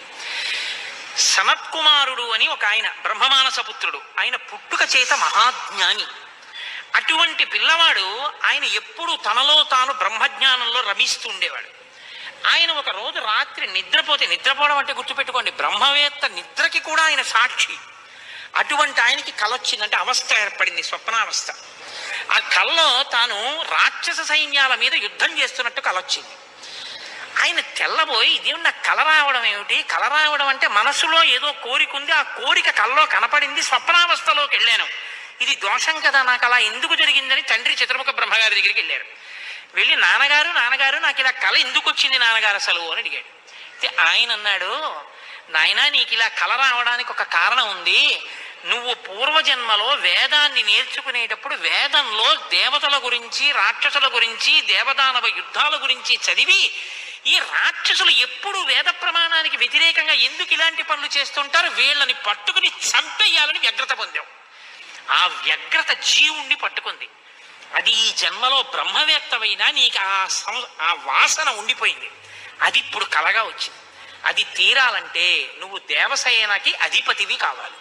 S1: సనత్కుమారుడు అని ఒక ఆయన బ్రహ్మమానసపుత్రుడు, ఆయన పుట్టుక చేత మహాజ్ఞాని. అటువంటి పిల్లవాడు ఆయన ఎప్పుడు తనలో తాను బ్రహ్మజ్ఞానంలో రమిస్తుండేవాడు. ఆయన ఒక రోజు రాత్రి నిద్రపోవడం అంటే గుర్తుపెట్టుకోండి, బ్రహ్మవేత్త నిద్రకి కూడా ఆయన సాక్షి. అటువంటి ఆయనకి కల వచ్చిందంటే అవస్థ ఏర్పడింది, స్వప్నావస్థ. ఆ కల్లో తాను రాక్షస సైన్యాల మీద యుద్ధం చేస్తున్నట్టు కల వచ్చింది. ఆయన తెల్లబోయి ఇదేమి నాకు కల రావడం ఏమిటి, కల రావడం అంటే మనసులో ఏదో కోరిక ఉంది, ఆ కోరిక కల్లో కనపడింది, స్వప్నావస్థలోకి వెళ్ళాను, ఇది దోషం కదా, నాకు అలా ఎందుకు జరిగిందని తండ్రి చతుర్ముఖ బ్రహ్మగారి దగ్గరికి వెళ్ళారు. వెళ్ళి నాన్నగారు నాకు ఇలా కల ఎందుకు వచ్చింది నాన్నగారు అసలు అని అడిగాడు. ఆయన అన్నాడు, నాయనా నీకు ఇలా కల రావడానికి ఒక కారణం ఉంది. నువ్వు పూర్వజన్మలో వేదాన్ని నేర్చుకునేటప్పుడు వేదంలో దేవతల గురించి రాక్షసుల గురించి దేవదానవ యుద్ధాల గురించి చదివి, ఈ రాక్షసులు ఎప్పుడు వేద ప్రమాణానికి వ్యతిరేకంగా ఎందుకు ఇలాంటి పనులు చేస్తుంటారు, వీళ్ళని పట్టుకుని చంపేయాలని వ్యగ్రత పొందావు. ఆ వ్యగ్రత జీవుణ్ణి పట్టుకుంది. అది ఈ జన్మలో బ్రహ్మవేత్తమైనా నీకు ఆ వాసన ఉండిపోయింది. అది ఇప్పుడు కలగా వచ్చింది. అది తీరాలంటే నువ్వు దేవసేనకి అధిపతివి కావాలి.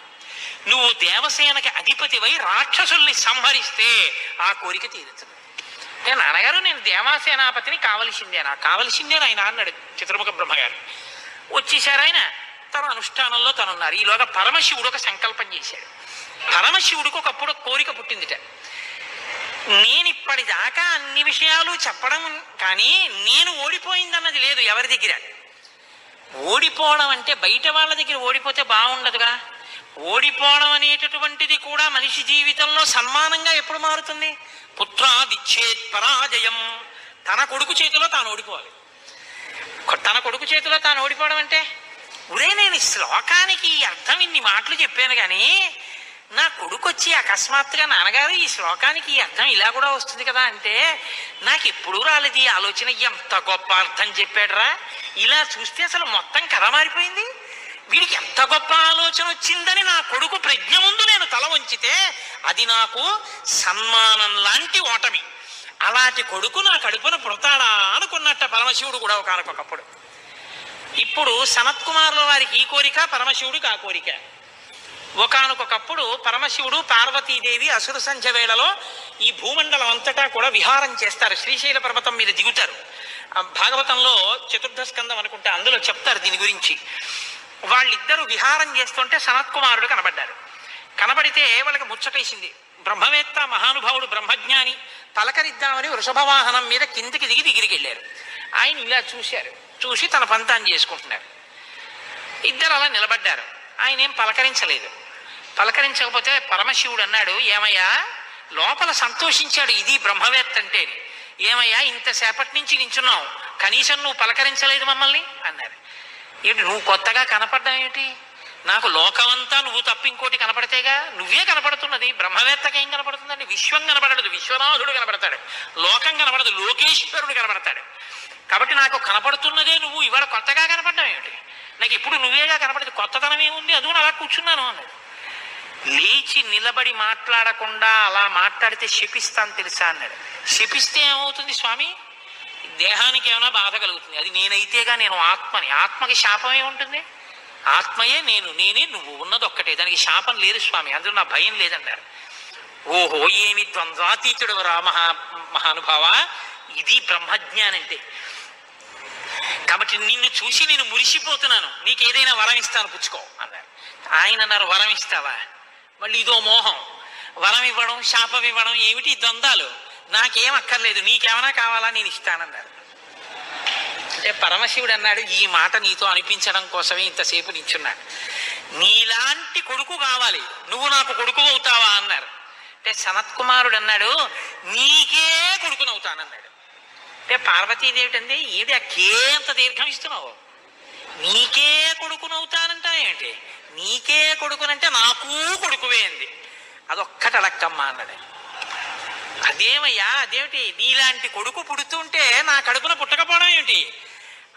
S1: నువ్వు దేవసేనకి అధిపతివై రాక్షసుల్ని సంహరిస్తే ఆ కోరిక తీరుతుంది. అంటే నాన్నగారు నేను దేవాసేనాపతిని కావలసిందేనా ఆయన అన్నాడు చతుర్ముఖ బ్రహ్మగారు. వచ్చేసారు ఆయన. తన అనుష్ఠానంలో తనున్నారు. ఈలోగా పరమశివుడు ఒక సంకల్పం చేశాడు. పరమశివుడికి ఒకప్పుడు కోరిక పుట్టిందిట. నేను ఇప్పటిదాకా అన్ని విషయాలు చెప్పడం కానీ నేను ఓడిపోయిందన్నది లేదు ఎవరి దగ్గర. ఓడిపోవడం అంటే బయట వాళ్ళ దగ్గర ఓడిపోతే బాగుండదుగా. ఓడిపోవడం అనేటటువంటిది కూడా మనిషి జీవితంలో సన్మానంగా ఎప్పుడు మారుతుంది? పుత్రాదిచ్చేత్ పరాజయం. తన కొడుకు చేతిలో తాను ఓడిపోవాలి. తన కొడుకు చేతిలో తాను ఓడిపోవడం అంటే, ఒరే నేను శ్లోకానికి అర్థం ఇన్ని మాటలు చెప్పాను కానీ నా కొడుకు వచ్చి అకస్మాత్తుగా నాన్నగారు ఈ శ్లోకానికి ఈ అర్థం ఇలా కూడా వస్తుంది కదా అంటే నాకు ఎప్పుడూ రాలేదు ఈ ఆలోచన. ఎంత గొప్ప అర్థం చెప్పాడురా, ఇలా చూస్తే అసలు మొత్తం కథ మారిపోయింది, వీడికి ఎంత గొప్ప ఆలోచన వచ్చిందని నా కొడుకు ప్రజ్ఞ ముందు నేను తల వంచితే అది నాకు సన్మానం లాంటి ఓటమి. అలాంటి కొడుకు నా కడుపున పుడతాడా అనుకున్నట్ట పరమశివుడు కూడా ఒకనకొకప్పుడు. ఇప్పుడు సనత్కుమారుల వారికి ఈ కోరిక, పరమశివుడికి ఆ కోరిక. ఒకనకొకప్పుడు పరమశివుడు పార్వతీదేవి అసుర సంధ్య వేళలో ఈ భూమండలం అంతటా కూడా విహారం చేస్తారు, శ్రీశైల పర్వతం మీద దిగుతారు. భాగవతంలో చతుర్థ స్కందం అనుకుంటే అందులో చెప్తారు దీని గురించి. వాళ్ళిద్దరూ విహారం చేస్తుంటే సనత్కుమారుడు కనబడ్డారు. కనబడితే వాళ్ళకి ముచ్చటేసింది. బ్రహ్మవేత్త మహానుభావుడు బ్రహ్మజ్ఞాని, పలకరిద్దామని వృషభవాహనం మీద కిందికి దిగి దగ్గరికి వెళ్ళారు. ఆయన ఇలా చూశారు, చూసి తన పంతాన్ని చేసుకుంటున్నారు. ఇద్దరు అలా నిలబడ్డారు. ఆయన ఏం పలకరించలేదు. పలకరించకపోతే పరమశివుడు అన్నాడు, ఏమయ్యా లోపల సంతోషించాడు ఇది బ్రహ్మవేత్త అంటే, ఏమయ్యా ఇంతసేపటి నుంచి నించున్నావు, కనీసం నువ్వు పలకరించలేదు మమ్మల్ని అన్నారు. ఏంటి నువ్వు కొత్తగా కనపడ్డా ఏంటి, నాకు లోకమంతా నువ్వు తప్ప ఇంకోటి కనపడితేగా, నువ్వే కనపడుతున్నది, బ్రహ్మవేత్తకి ఏం కనపడుతుందండి, విశ్వం కనపడదు, విశ్వనాథుడు కనపడతాడు, లోకం కనపడదు, లోకేశ్వరుడు కనపడతాడు. కాబట్టి నాకు కనపడుతున్నదే నువ్వు, ఇవాళ కొత్తగా కనపడ్డావు ఏమిటి, నాకు ఇప్పుడు నువ్వేగా కనపడదు, కొత్తతనం ఏముంది, అది అలా కూర్చున్నాను అన్నాడు. లేచి నిలబడి మాట్లాడకుండా అలా మాట్లాడితే శపిస్తాను తెలుసా అన్నాడు. శపిస్తే ఏమవుతుంది స్వామి, దేహానికి ఏమైనా బాధ కలుగుతుంది, అది నేనైతేగా, నేను ఆత్మని, ఆత్మకి శాపం ఏముంటుంది, ఆత్మయే నేను, నేనే నువ్వు, ఉన్నది ఒక్కటే, దానికి శాపం లేదు స్వామి, అందులో నా భయం లేదన్నారు. ఓహో ఏమి ద్వంద్వాతీతుడు రా మహానుభావ, ఇది బ్రహ్మజ్ఞానం అంటే. కాబట్టి నిన్ను చూసి నేను మురిసిపోతున్నాను, నీకు ఏదైనా వరం ఇస్తాను పుచ్చుకో అన్నారు. ఆయన అన్నారు, వరం ఇస్తావా, మళ్ళీ ఇదో మోహం, వరం ఇవ్వడం శాపం ఇవ్వడం ఏమిటి ద్వంద్వాలు, నాకేం అక్కర్లేదు, నీకేమైనా కావాలా నేను ఇస్తానన్నారు. అంటే పరమశివుడు అన్నాడు, ఈ మాట నీతో అనిపించడం కోసమే ఇంతసేపు నించున్నాడు, నీలాంటి కొడుకు కావాలి, నువ్వు నాకు కొడుకు అవుతావా అన్నారు. అంటే సనత్కుమారుడు అన్నాడు, నీకే కొడుకునవుతానన్నాడు. అంటే పార్వతీదేవి అంటే ఏది అక్కే అంత దీర్ఘం ఇస్తున్నావు, నీకే కొడుకునవుతానంటా ఏంటి, నీకే కొడుకునంటే నాకు కొడుకువే అంది, అదొక్కటి అడక్కమ్మా అన్నాడు. అదేమయ్యా అదేమిటి, నీలాంటి కొడుకు పుడుతుంటే నా కడుపున పుట్టకపోవడం ఏమిటి,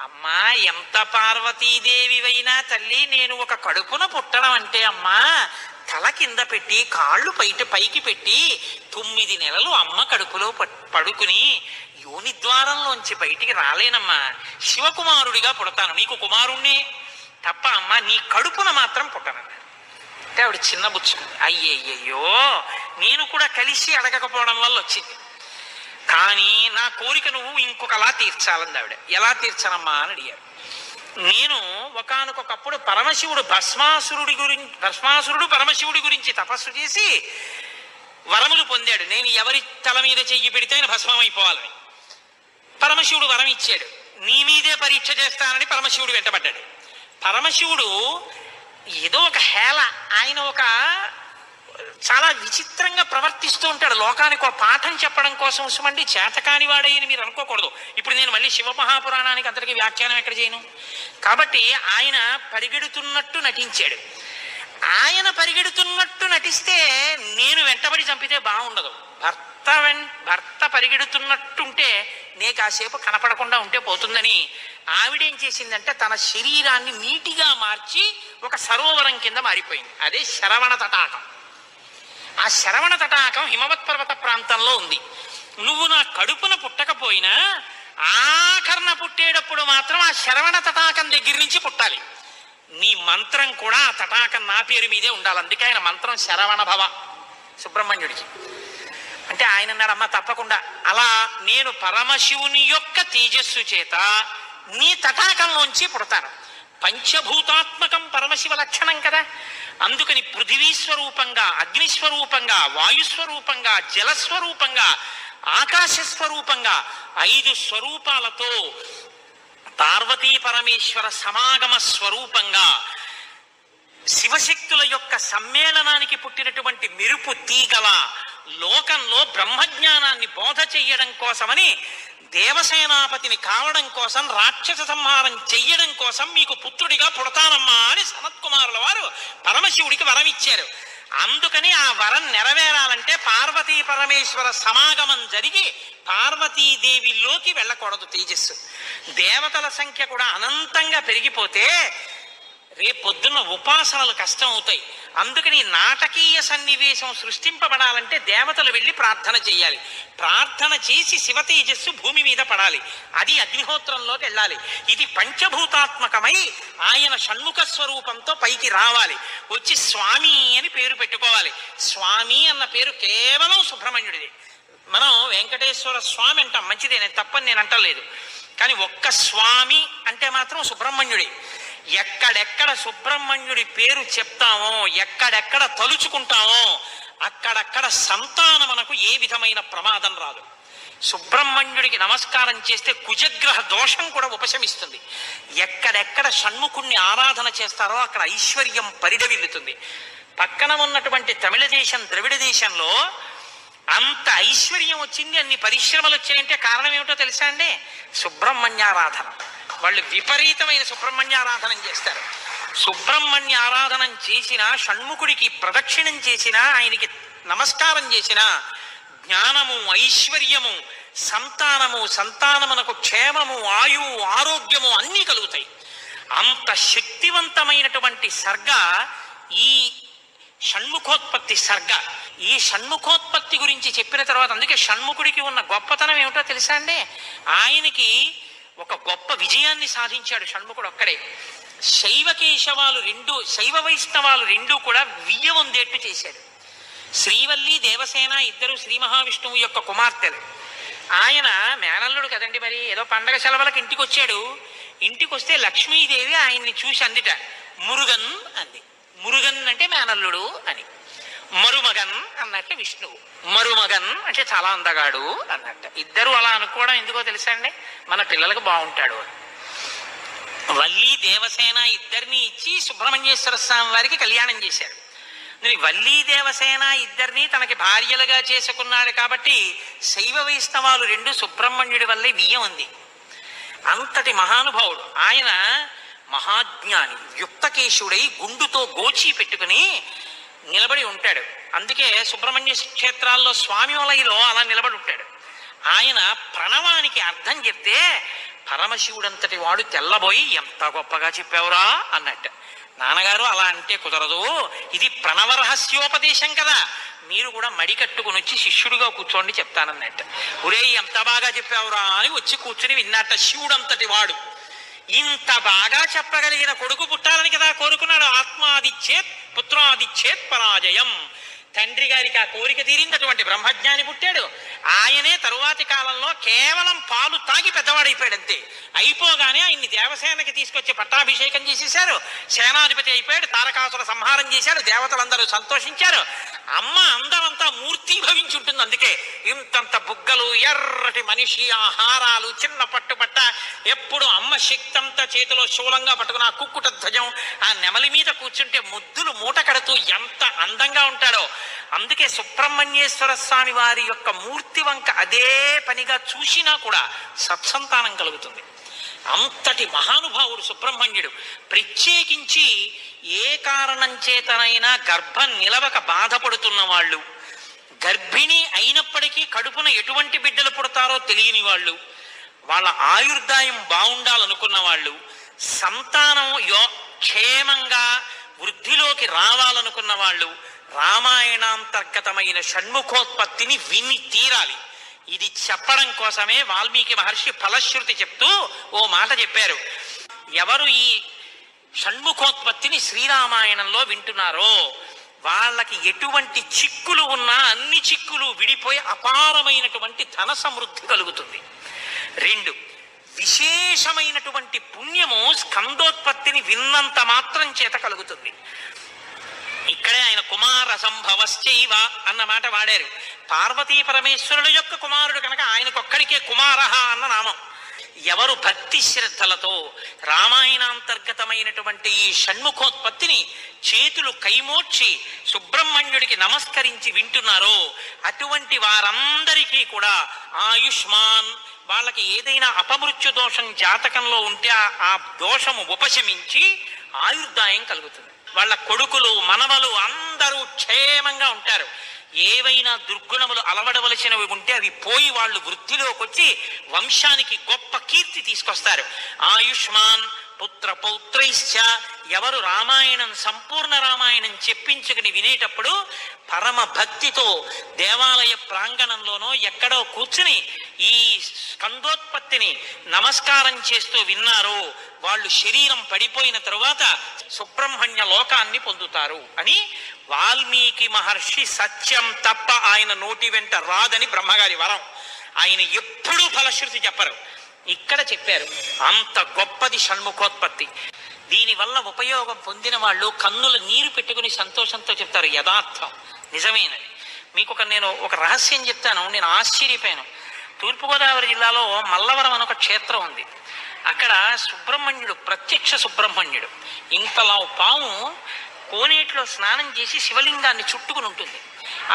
S1: అమ్మా ఎంత పార్వతీదేవివైనా తల్లి, నేను ఒక కడుపున పుట్టడం అంటే అమ్మా తల కింద పెట్టి కాళ్ళు పైకి పెట్టి 9 నెలలు అమ్మ కడుపులో పడుకుని యోని ద్వారంలోంచి బయటికి రాలేనమ్మా, శివకుమారుడిగా పుడతాను, నీకు కుమారుణ్ణే తప్ప అమ్మా నీ కడుపున మాత్రం పుట్టనన్నా. అంటే ఆవిడ చిన్న బుచ్చుకుంది, అయ్యయ్యో నేను కూడా కలిసి అడగకపోవడం వల్ల వచ్చింది, కానీ నా కోరిక నువ్వు ఇంకొకలా తీర్చాలంది ఆవిడ. ఎలా తీర్చనమ్మా అని అడిగారు. నేను ఒకానొకప్పుడు పరమశివుడు భస్మాసురుడు పరమశివుడి గురించి తపస్సు చేసి వరములు పొందాడు, నేను ఎవరి తల మీద చెయ్యి పెడితే ఆయన భస్మం అయిపోవాలని. పరమశివుడు వరం ఇచ్చాడు, నీ మీదే పరీక్ష చేస్తానని పరమశివుడు వెంటబడ్డాడు. పరమశివుడు ఏదో ఒక హేళ, ఆయన ఒక చాలా విచిత్రంగా ప్రవర్తిస్తూ ఉంటాడు, లోకానికి ఒక పాఠం చెప్పడం కోసం ఉసుమండి చేతకాని వాడేయని మీరు అనుకోకూడదు. ఇప్పుడు నేను మళ్ళీ శివమహాపురాణానికి అంతటికీ వ్యాఖ్యానం ఎక్కడ చేయను. కాబట్టి ఆయన పరిగెడుతున్నట్టు నటించాడు. ఆయన పరిగెడుతున్నట్టు నటిస్తే నేను వెంటబడి చంపితే బాగుండదు. భర్త పరిగెడుతున్నట్టుంటే నే కాసేపు కనపడకుండా ఉంటే పోతుందని ఆవిడేం చేసిందంటే తన శరీరాన్ని నీటిగా మార్చి ఒక సరోవరం కింద మారిపోయింది. అదే శరవణ తటాకం. ఆ శరవణ తటాకం హిమవత్ పర్వత ప్రాంతంలో ఉంది. నువ్వు నా కడుపున పుట్టకపోయినా ఆఖరణ పుట్టేటప్పుడు మాత్రం ఆ శరవణ తటాకం దగ్గర నుంచి పుట్టాలి. నీ మంత్రం కూడా ఆ తటాకం నా పేరు మీదే ఉండాలి. అందుకే ఆయన మంత్రం శరవణ భవ సుబ్రహ్మణ్యుడికి. అంటే ఆయన అన్నాడు, అమ్మ తప్పకుండా, అలా నేను పరమశివుని యొక్క తేజస్సు చేత నీ తటాకంలోంచి పుడతాను. పంచభూతాత్మకం పరమశివ లక్షణం కదా. అందుకని పృథివీస్వరూపంగా, అగ్నిస్వరూపంగా, వాయుస్వరూపంగా, జలస్వరూపంగా, ఆకాశస్వరూపంగా 5 స్వరూపాలతో పార్వతీ పరమేశ్వర సమాగమ స్వరూపంగా శివశక్తుల యొక్క సమ్మేళనానికి పుట్టినటువంటి మెరుపు తీగల లోకంలో బ్రహ్మజ్ఞానాన్ని బోధ చెయ్యడం కోసమని, దేవసేనాపతిని కావడం కోసం, రాక్షస సంహారం చెయ్యడం కోసం మీకు పుత్రుడిగా పుడతానమ్మా అని సనత్కుమారుల వారు పరమశివుడికి వరం ఇచ్చారు. అందుకని ఆ వరం నెరవేరాలంటే పార్వతీ పరమేశ్వర సమాగమం జరిగి పార్వతీదేవిలోకి వెళ్ళకూడదు తేజస్సు. దేవతల సంఖ్య కూడా అనంతంగా పెరిగిపోతే రేపొద్దున్న ఉపాసనలు కష్టం అవుతాయి. అందుకని నాటకీయ సన్నివేశం సృష్టింపబడాలంటే దేవతలు వెళ్ళి ప్రార్థన చేయాలి. ప్రార్థన చేసి శివ తేజస్సు భూమి మీద పడాలి. అది అగ్నిహోత్రంలోకి వెళ్ళాలి. ఇది పంచభూతాత్మకమై ఆయన షణ్ముఖ స్వరూపంతో పైకి రావాలి. వచ్చి స్వామి అని పేరు పెట్టుకోవాలి. స్వామి అన్న పేరు కేవలం సుబ్రహ్మణ్యుడిది. మనం వెంకటేశ్వర స్వామి అంటాం, మంచిదే, నేను తప్పని నేను అంటలేదు. కానీ ఒక్క స్వామి అంటే మాత్రం సుబ్రహ్మణ్యుడి. ఎక్కడెక్కడ సుబ్రహ్మణ్యుడి పేరు చెప్తామో, ఎక్కడెక్కడ తలుచుకుంటామో అక్కడక్కడ సంతానమునకు ఏ విధమైన ప్రమాదం రాదు. సుబ్రహ్మణ్యుడికి నమస్కారం చేస్తే కుజగ్రహ దోషం కూడా ఉపశమిస్తుంది. ఎక్కడెక్కడ షణ్ముఖుణ్ణి ఆరాధన చేస్తారో అక్కడ ఐశ్వర్యం పరిడవిల్లుతుంది. పక్కన ఉన్నటువంటి తమిళ దేశం, ద్రవిడ దేశంలో అంత ఐశ్వర్యం వచ్చింది, అన్ని పరిశ్రమలు వచ్చాయంటే కారణం ఏమిటో తెలుసా అండి? సుబ్రహ్మణ్యారాధన. వాళ్ళు విపరీతమైన సుబ్రహ్మణ్యారాధనం చేస్తారు. సుబ్రహ్మణ్య ఆరాధనం చేసినా, షణ్ముఖుడికి ప్రదక్షిణం చేసినా, ఆయనకి నమస్కారం చేసినా జ్ఞానము, ఐశ్వర్యము, సంతానమునకు క్షేమము, ఆయువు, ఆరోగ్యము అన్నీ కలుగుతాయి. అంత శక్తివంతమైనటువంటి సర్గ ఈ షణ్ముఖోత్పత్తి సర్గ. ఈ షణ్ముఖోత్పత్తి గురించి చెప్పిన తర్వాత, అందుకే షణ్ముఖుడికి ఉన్న గొప్పతనం ఏమిటో తెలుసా అండి? ఆయనకి ఒక గొప్ప విజయాన్ని సాధించాడు షణ్ముఖుడు ఒక్కడే. శైవ వైష్ణవాలు రెండూ కూడా వియ్యవందేట్టు చేశాడు. శ్రీవల్లి, దేవసేన ఇద్దరు శ్రీ మహావిష్ణువు యొక్క కుమార్తెలు. ఆయన మేనల్లుడు కదండి, మరి ఏదో పండగ సెలవులకు ఇంటికి వచ్చాడు. ఇంటికి వస్తే లక్ష్మీదేవి ఆయన్ని చూసి అందిట, మురుగన్ అంది. మురుగన్ అంటే మేనల్లుడు అని. మరుమగన్ అన్నట్టు విష్ణువు. మరుమగన్ అంటే చాలా అందగాడు అన్నట్టు. ఇద్దరు అలా అనుకోవడం ఎందుకో తెలుసా అండి? మన పిల్లలకు బాగుంటాడు. వల్లి, దేవసేన ఇద్దరిని ఇచ్చి సుబ్రహ్మణ్యేశ్వర స్వామి వారికి కళ్యాణం చేశారు. వల్లి, దేవసేన ఇద్దరిని తనకి భార్యలుగా చేసుకున్నాడు కాబట్టి శైవ వైష్ణవాలు రెండు సుబ్రహ్మణ్యుడి వల్లే బియ్యం ఉంది. అంతటి మహానుభావుడు ఆయన. మహాజ్ఞాని, యుక్తకేశుడై గుండుతో గోచి పెట్టుకుని నిలబడి ఉంటాడు. అందుకే సుబ్రహ్మణ్య క్షేత్రాల్లో స్వామి వలయలో అలా నిలబడి ఉంటాడు. ఆయన ప్రణవానికి అర్థం చెప్తే పరమశివుడంతటి వాడు తెల్లబోయి, ఎంత గొప్పగా చెప్పావురా అన్నట్టు. నాన్నగారు అలా అంటే కుదరదు, ఇది ప్రణవ రహస్యోపదేశం కదా, మీరు కూడా మడి కట్టుకుని వచ్చి శిష్యుడిగా కూర్చోండి చెప్తానన్నట్టు. ఒరే ఎంత బాగా చెప్పావురా అని వచ్చి కూర్చుని విన్నట్ట. శివుడంతటి వాడు ఇంత బాగా చెప్పగలిగిన కొడుకు పుట్టాలని కదా కోరుకున్నాడు. ఆత్మాదిచ్చేత్ పుత్రాదిచ్చేత్ పరాజయం. తండ్రి గారికి ఆ కోరిక తీరిందటువంటి బ్రహ్మజ్ఞాని పుట్టాడు. ఆయనే తరువాతి కాలంలో కేవలం పాలు తాగి పెద్దవాడైపోయాడు అంతే. అయిపోగానే ఆయన్ని దేవసేనకి తీసుకొచ్చి పట్టాభిషేకం చేసేశారు. సేనాధిపతి అయిపోయాడు. తారకాసుర సంహారం చేశాడు. దేవతలందరూ సంతోషించారు. అమ్మ అందమంతా మూర్తీభవించి ఉంటుంది. అందుకే ఇంతంత బుగ్గలు, ఎర్రటి మనిషి, ఆహారాలు, చిన్న పట్టుబట్ట, ఎప్పుడు అమ్మ శక్తి అంతా చేతిలో శూలంగా పట్టుకుని ఆ కుక్కుట ధ్వజం ఆ నెమలి మీద కూర్చుంటే ముద్దులు మూట కడుతూ ఎంత అందంగా ఉంటాడో. అందుకే సుబ్రహ్మణ్యేశ్వర స్వామి వారి యొక్క మూర్తి వంక అదే పనిగా చూసినా కూడా సత్సంతానం కలుగుతుంది. అంతటి మహానుభావుడు సుబ్రహ్మణ్యుడు. ప్రత్యేకించి ఏ కారణం చేతనైనా గర్భం నిలవక బాధపడుతున్న వాళ్ళు, గర్భిణి అయినప్పటికీ కడుపున ఎటువంటి బిడ్డలు పుడతారో తెలియని వాళ్ళు, వాళ్ళ ఆయుర్దాయం బాగుండాలనుకున్న వాళ్ళు, సంతానం క్షేమంగా వృద్ధిలోకి రావాలనుకున్న వాళ్ళు రామాయణాంతర్గతమైన షణ్ముఖోత్పత్తిని విని తీరాలి. ఇది చెప్పడం కోసమే వాల్మీకి మహర్షి ఫలశ్రుతి చెప్తూ ఓ మాట చెప్పారు. ఎవరు ఈ షణ్ముఖోత్పత్తిని శ్రీరామాయణంలో వింటున్నారో వాళ్ళకి ఎటువంటి చిక్కులు ఉన్నా అన్ని చిక్కులు విడిపోయి అపారమైనటువంటి ధన సమృద్ధి కలుగుతుంది. 2, విశేషమైనటువంటి పుణ్యము స్కందోత్పత్తిని విన్నంత మాత్రం చేత కలుగుతుంది. ఇక్కడే ఆయన కుమార సంభవశ్చైవ అన్న మాట వాడారు. పార్వతీ పరమేశ్వరుడు యొక్క కుమారుడు కనుక ఆయనకొక్కడికే కుమారః అన్న నామం. ఎవరు భక్తి శ్రద్ధలతో రామాయణాంతర్గతమైనటువంటి ఈ షణ్ముఖోత్పత్తిని చేతులు కైమోర్చి సుబ్రహ్మణ్యుడికి నమస్కరించి వింటున్నారో అటువంటి వారందరికీ కూడా ఆయుష్మాన్, వాళ్ళకి ఏదైనా అపమృత్యు దోషం జాతకంలో ఉంటే ఆ దోషము ఉపశమించి ఆయుర్దాయం కలుగుతుంది. వాళ్ళ కొడుకులు, మనవలు అందరూ క్షేమంగా ఉంటారు. ఏవైనా దుర్గుణములు అలవడవలసినవి ఉంటే అవి పోయి వాళ్ళు వృద్ధిలోకి వచ్చి వంశానికి గొప్ప కీర్తి తీసుకొస్తారు. ఆయుష్మాన్ పుత్ర పౌత్రైశ్చ, ఎవరు రామాయణం సంపూర్ణ రామాయణం చెప్పించుకుని వినేటప్పుడు పరమ భక్తితో దేవాలయ ప్రాంగణంలోనో ఎక్కడో కూర్చుని ఈ స్కందోత్పత్తిని నమస్కారం చేస్తూ విన్నారో వాళ్ళు శరీరం పడిపోయిన తరువాత సుబ్రహ్మణ్య లోకాన్ని పొందుతారు అని వాల్మీకి మహర్షి సత్యం తప్ప ఆయన నోటి వెంట రాదని బ్రహ్మగారి వరం. ఆయన ఎప్పుడూ ఫలశ్రుతి చెప్పరు, ఇక్కడ చెప్పారు. అంత గొప్పది షణ్ముఖోత్పత్తి. దీనివల్ల ఉపయోగం పొందిన వాళ్ళు కన్నుల నీరు పెట్టుకుని సంతోషంతో చెప్తారు, యథార్థం నిజమేనది. మీకు నేను ఒక రహస్యం చెప్తాను, నేను ఆశ్చర్యపోయాను. తూర్పుగోదావరి జిల్లాలో మల్లవరం అని ఒక క్షేత్రం ఉంది. అక్కడ సుబ్రహ్మణ్యుడు, ప్రత్యక్ష సుబ్రహ్మణ్యుడు, ఇంతలా పాము కోనేటిలో స్నానం చేసి శివలింగాన్ని చుట్టుకుని ఉంటుంది.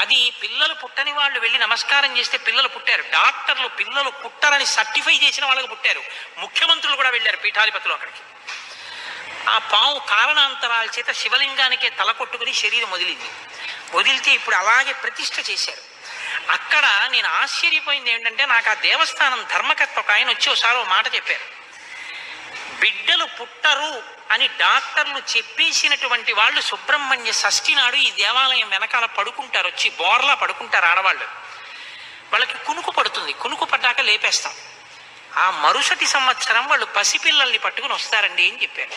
S1: అది పిల్లలు పుట్టని వాళ్ళు వెళ్ళి నమస్కారం చేస్తే పిల్లలు పుట్టారు. డాక్టర్లు పిల్లలు పుట్టారని సర్టిఫై చేసిన వాళ్ళకి పుట్టారు. ముఖ్యమంత్రులు కూడా వెళ్ళారు పీఠాధిపతులు అక్కడికి. ఆ పాము కారణాంతరాల చేత శివలింగానికే తల కొట్టుకుని శరీరం వదిలితే ఇప్పుడు అలాగే ప్రతిష్ఠ చేశారు. అక్కడ నేను ఆశ్చర్యపోయింది ఏంటంటే, నాకు ఆ దేవస్థానం ధర్మకర్త ఒక ఆయన వచ్చి ఒకసారి ఓ మాట చెప్పారు. బిడ్డలు పుట్టరు అని డాక్టర్లు చెప్పేసినటువంటి వాళ్ళు సుబ్రహ్మణ్య షష్ఠి నాడు ఈ దేవాలయం వెనకాల పడుకుంటారు, వచ్చి బోర్లా పడుకుంటారు ఆడవాళ్ళు. వాళ్ళకి కునుకు పడుతుంది, కునుకు పడ్డాక లేపేస్తాం. ఆ మరుసటి సంవత్సరం వాళ్ళు పసిపిల్లల్ని పట్టుకుని వస్తారండి అని చెప్పారు.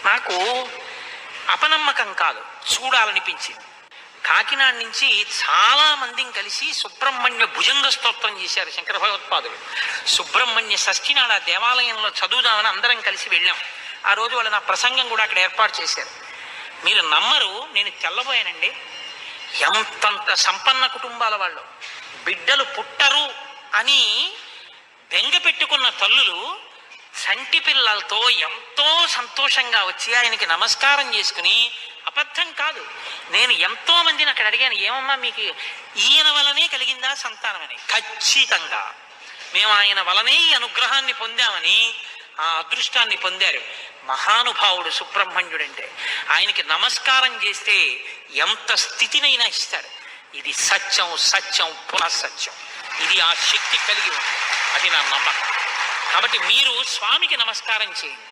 S1: నాకు అపనమ్మకం కాదు, చూడాలనిపించింది. కాకినాడ నుంచి చాలా మందిని కలిసి సుబ్రహ్మణ్య భుజంగ స్తోత్రం చేశారు శంకర భగవత్పాదులు. సుబ్రహ్మణ్య షష్ఠి నాడు ఆ దేవాలయంలో చదువుదామని అందరం కలిసి వెళ్ళాం. ఆ రోజు వాళ్ళు నా ప్రసంగం కూడా అక్కడ ఏర్పాటు చేశారు. మీరు నమ్మరు, నేను తెల్లబోయానండి. ఎంతంత సంపన్న కుటుంబాల వాళ్ళు బిడ్డలు పుట్టరు అని బెంగ పెట్టుకున్న తల్లులు సంటి పిల్లలతో ఎంతో సంతోషంగా వచ్చి ఆయనకి నమస్కారం చేసుకుని, అబద్ధం కాదు, నేను ఎంతో మందిని అక్కడ అడిగాను, ఏమమ్మా మీకు ఈయన వలనే కలిగిందా సంతానం అని. ఖచ్చితంగా మేము ఆయన వలనే ఈ అనుగ్రహాన్ని పొందామని ఆ అదృష్టాన్ని పొందారు. మహానుభావుడు సుబ్రహ్మణ్యుడంటే. ఆయనకి నమస్కారం చేస్తే ఎంత స్థితినైనా ఇస్తాడు. ఇది సత్యం, సత్యం పునఃసత్యం. ఇది ఆ శక్తి కలిగి ఉంది, అది నా నమ్మకం. కాబట్టి మీరు స్వామికి నమస్కారం చేయండి.